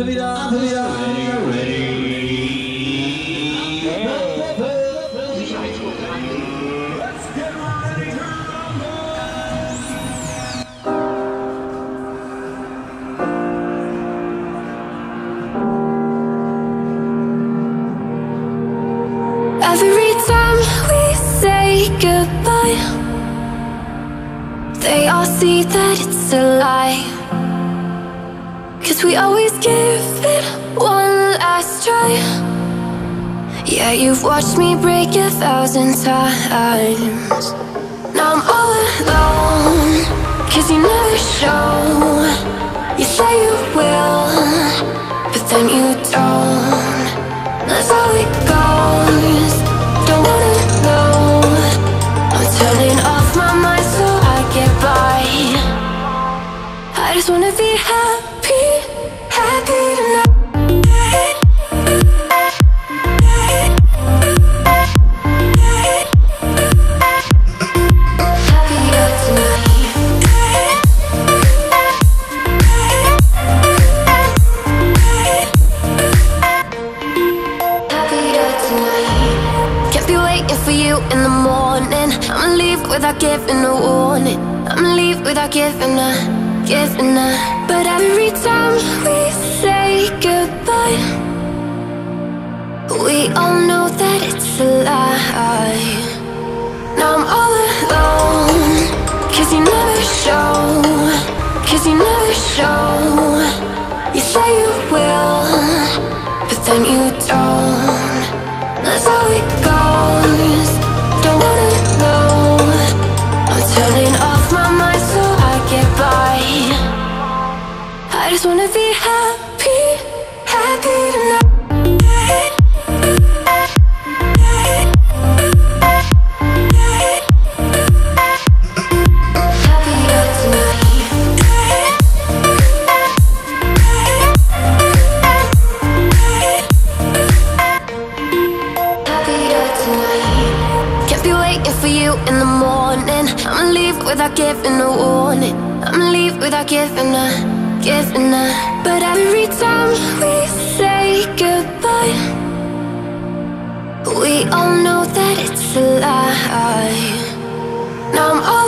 Lampe wieder. Every time we say goodbye, they all see that it's a lie. 'Cause we always give it one last try. Yeah, you've watched me break 1,000 times. Now I'm all alone, 'cause you never show. You say you will, but then you don't. That's how it goes. Don't wanna know. I'm turning off my mind so I get by. I just wanna be happy, happy tonight. Without giving a warning, I'ma leave without giving a. But every time we say goodbye, we all know that it's a lie. Now I'm all alone, 'cause you never show. You say you will, but then you don't. That's how it goes. Don't wanna know. Turning off my mind so I get by. I just wanna be happy, happy tonight. Happier tonight. Happier tonight. Can't be waiting for you in the morning. I'ma leave without giving a warning. I'ma leave without giving a. But every time we say goodbye, we all know that it's a lie. Now I'm all